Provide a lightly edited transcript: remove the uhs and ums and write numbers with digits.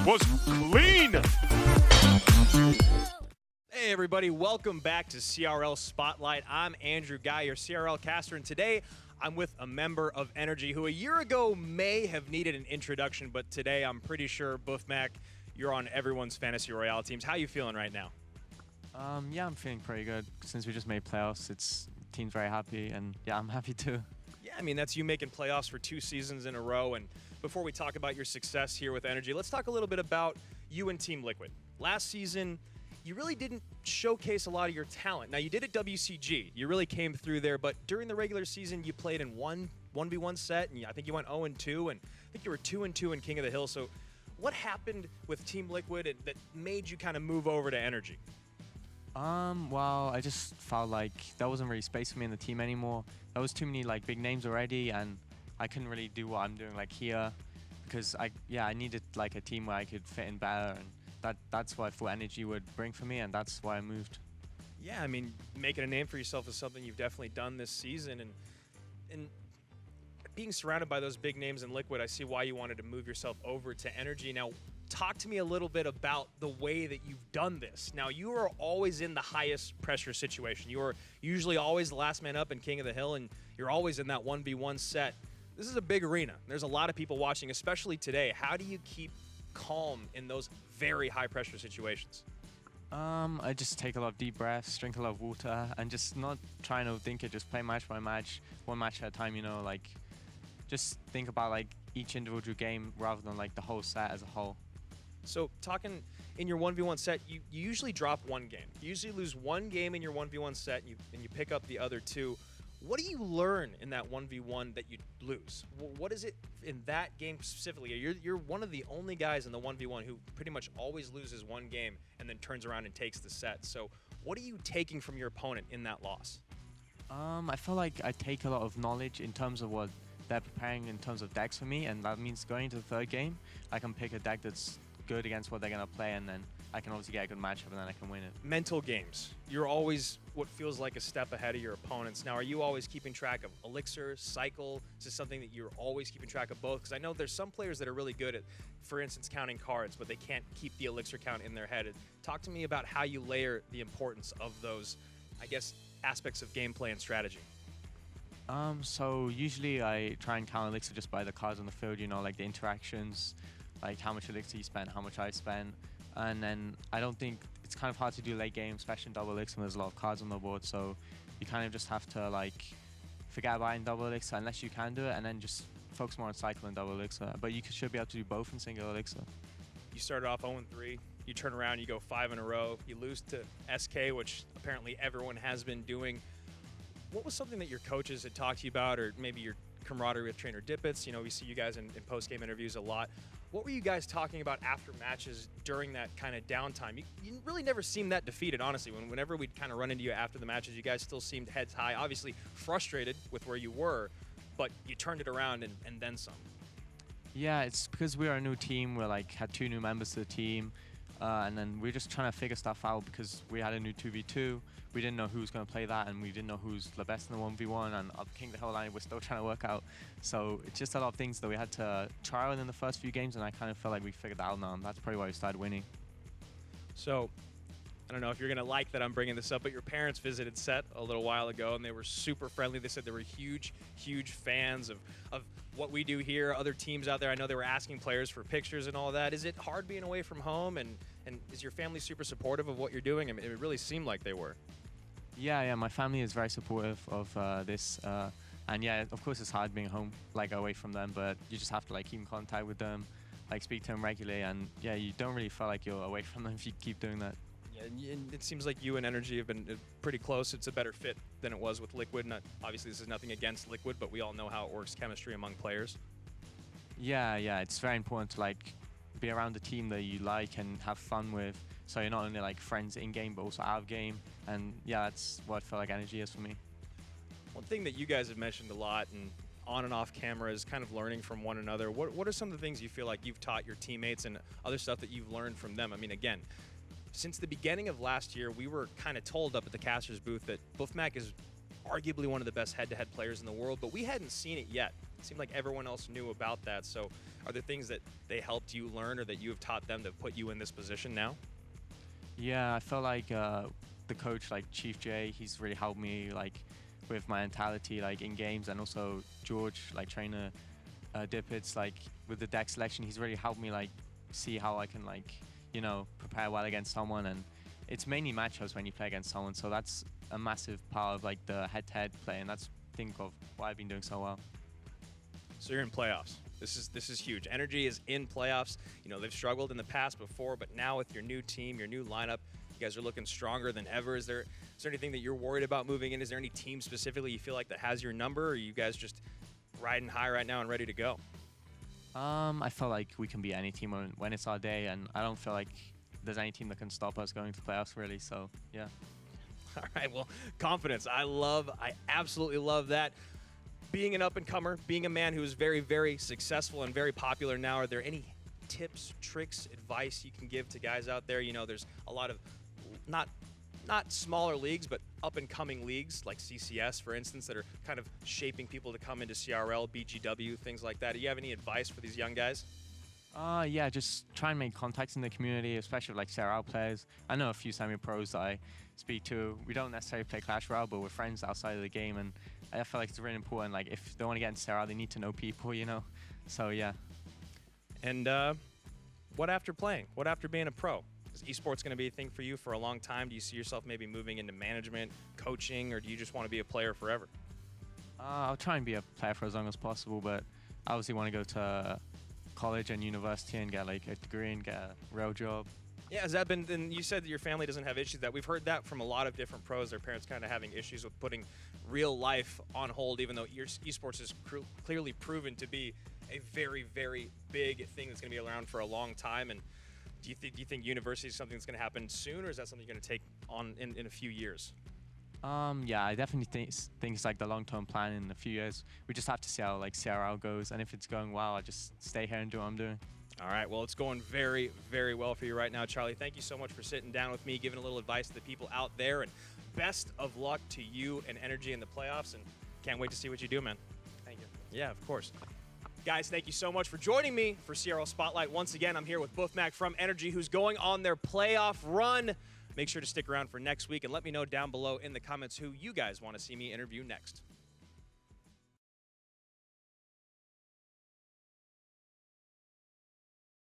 was clean. Hey everybody, welcome back to CRL Spotlight. I'm Andrew Ghai, your CRL caster, and today I'm with a member of Energy who a year ago may have needed an introduction, but today I'm pretty sure, Boeufmac, you're on everyone's fantasy Royale teams. How you feeling right now? Yeah, I'm feeling pretty good. Since we just made playoffs, team's very happy, and yeah, I'm happy too. Yeah, I mean, that's you making playoffs for 2 seasons in a row, and before we talk about your success here with Energy, let's talk a little bit about you and Team Liquid. Last season, you really didn't showcase a lot of your talent. Now, you did at WCG. You really came through there, but during the regular season, you played in 1v1 set, and I think you went 0-2, and I think you were 2-2 in King of the Hill. So what happened with Team Liquid that made you kind of move over to Energy? Well, I just felt like there wasn't really space for me in the team anymore. There was too many like big names already, and I couldn't really do what I'm doing like here, because I needed like a team where I could fit in better, and that's what I thought Energy would bring for me, and that's why I moved. Yeah, I mean, making a name for yourself is something you've definitely done this season, and being surrounded by those big names in Liquid, I see why you wanted to move yourself over to Energy. Now, talk to me a little bit about the way that you've done this. Now, you are always in the highest pressure situation. You are usually always the last man up in King of the Hill, and you're always in that 1v1 set. This is a big arena. There's a lot of people watching, especially today. How do you keep calm in those very high pressure situations? I just take a lot of deep breaths, drink a lot of water, and just not try and overthink it. Just play match by match, one match at a time. You know, like just think about like each individual game rather than like the whole set as a whole. So talking in your 1v1 set, you usually drop one game. You usually lose one game in your 1v1 set, and you pick up the other 2. What do you learn in that 1v1 that you lose? What is it in that game specifically? You're one of the only guys in the 1v1 who pretty much always loses one game and then turns around and takes the set. So what are you taking from your opponent in that loss? I feel like I take a lot of knowledge in terms of what they're preparing in terms of decks for me, and that means going into the third game, I can pick a deck that's good against what they're going to play, and then I can obviously get a good matchup, and then I can win it. Mental games. You're always what feels like a step ahead of your opponents. Now, are you always keeping track of elixir, cycle? Is this something that you're always keeping track of both? Because I know there's some players that are really good at, for instance, counting cards, but they can't keep the elixir count in their head. Talk to me about how you layer the importance of those, I guess, aspects of gameplay and strategy. So usually I try and count elixir just by the cards on the field, you know, like the interactions, like how much elixir you spend, how much I spend. And then I don't think it's kind of hard to do late game, especially in double elixir when there's a lot of cards on the board. So you kind of just have to like forget about it in double elixir unless you can do it, and then just focus more on cycle and double elixir. But you should be able to do both in single elixir. You started off 0-3. You turn around, you go 5 in a row. You lose to SK, which apparently everyone has been doing. What was something that your coaches had talked to you about, or maybe your camaraderie with trainer Dippets? You know, we see you guys in post-game interviews a lot. What were you guys talking about after matches during that kind of downtime? You really never seemed that defeated, honestly. Whenever we'd kind of run into you after the matches, you guys still seemed heads high, obviously frustrated with where you were, but you turned it around and then some. Yeah, it's because we're a new team. We're like had 2 new members to the team, and then we're just trying to figure stuff out because we had a new 2v2. We didn't know who was going to play that, and we didn't know who's the best in the 1v1, and up King of the Hill line we're still trying to work out. So it's just a lot of things that we had to trial in the first few games, and I kind of felt like we figured that out now, and that's probably why we started winning. So I don't know if you're going to like that I'm bringing this up, but your parents visited set a little while ago, and they were super friendly. They said they were huge fans of what we do here, other teams out there. I know they were asking players for pictures and all that. Is it hard being away from home, and is your family super supportive of what you're doing? I mean, it really seemed like they were. Yeah, my family is very supportive of this, and yeah, of course it's hard being home, like away from them, but you just have to like keep in contact with them, like speak to them regularly, and yeah, you don't really feel like you're away from them if you keep doing that. Yeah, and it seems like you and Energy have been pretty close. It's a better fit than it was with Liquid. Obviously, this is nothing against Liquid, but we all know how it works, chemistry among players. Yeah, it's very important to like be around a team that you like and have fun with. So you're not only like friends in game, but also out of game. And yeah, that's what I feel like Energy is for me. One thing that you guys have mentioned a lot and on and off camera is kind of learning from one another. What are some of the things you feel like you've taught your teammates and other stuff that you've learned from them? I mean, again, since the beginning of last year, we were kind of told up at the caster's booth that Boeufmac is arguably one of the best head-to-head players in the world, but we hadn't seen it yet. it seemed like everyone else knew about that. So are there things that they helped you learn or that you have taught them to put you in this position now? Yeah, I felt like the coach, like Chief J, he's really helped me like with my mentality, like in games, and also George, like trainer Dippets, like with the deck selection, he's really helped me like see how I can like prepare well against someone. And it's mainly matchups when you play against someone, so that's a massive part of like the head-to-head play, and that's think of why I've been doing so well. So you're in playoffs. This is huge. Energy is in playoffs. They've struggled in the past before, but now with your new team, your new lineup, you guys are looking stronger than ever. Is there anything that you're worried about moving in? Is there any team specifically you feel like that has your number, or are you guys just riding high right now and ready to go? I feel like we can beat any team when it's our day, and I don't feel like there's any team that can stop us going to playoffs really. So yeah. All right, well, confidence. I absolutely love that. Being an up-and-comer, being a man who is very, very successful and very popular now, are there any tips, tricks, advice you can give to guys out there? There's a lot of not smaller leagues, but up-and-coming leagues like CCS, for instance, that are kind of shaping people to come into CRL, BGW, things like that. Do you have any advice for these young guys? Yeah, just try and make contacts in the community, especially with like CRL players. I know a few semi-pros that I speak to. We don't necessarily play Clash Royale, but we're friends outside of the game, and I feel like it's really important. Like if they want to get into CRL, they need to know people, So yeah. And what after playing? What after being a pro? Is esports going to be a thing for you for a long time? Do you see yourself maybe moving into management, coaching, or do you just want to be a player forever? I'll try and be a player for as long as possible, but I obviously want to go to college and university and get like a degree and get a real job. Yeah, has that been, and you said that your family doesn't have issues that we've heard that from a lot of different pros, their parents kind of having issues with putting real life on hold, even though esports is clearly proven to be a very, very big thing that's going to be around for a long time. And do you think university is something that's going to happen soon, or is that something you're going to take on in a few years? Yeah, I definitely think it's like the long-term plan in a few years. We just have to see how like CRL goes, and if it's going well, I just stay here and do what I'm doing. All right, well, it's going very, very well for you right now, Charlie. Thank you so much for sitting down with me, giving a little advice to the people out there, and best of luck to you and Energy in the playoffs, and can't wait to see what you do, man. Thank you. Yeah, of course. Guys, thank you so much for joining me for CRL Spotlight. Once again, I'm here with Boeufmac from Energy, who's going on their playoff run. Make sure to stick around for next week, and let me know down below in the comments who you guys want to see me interview next.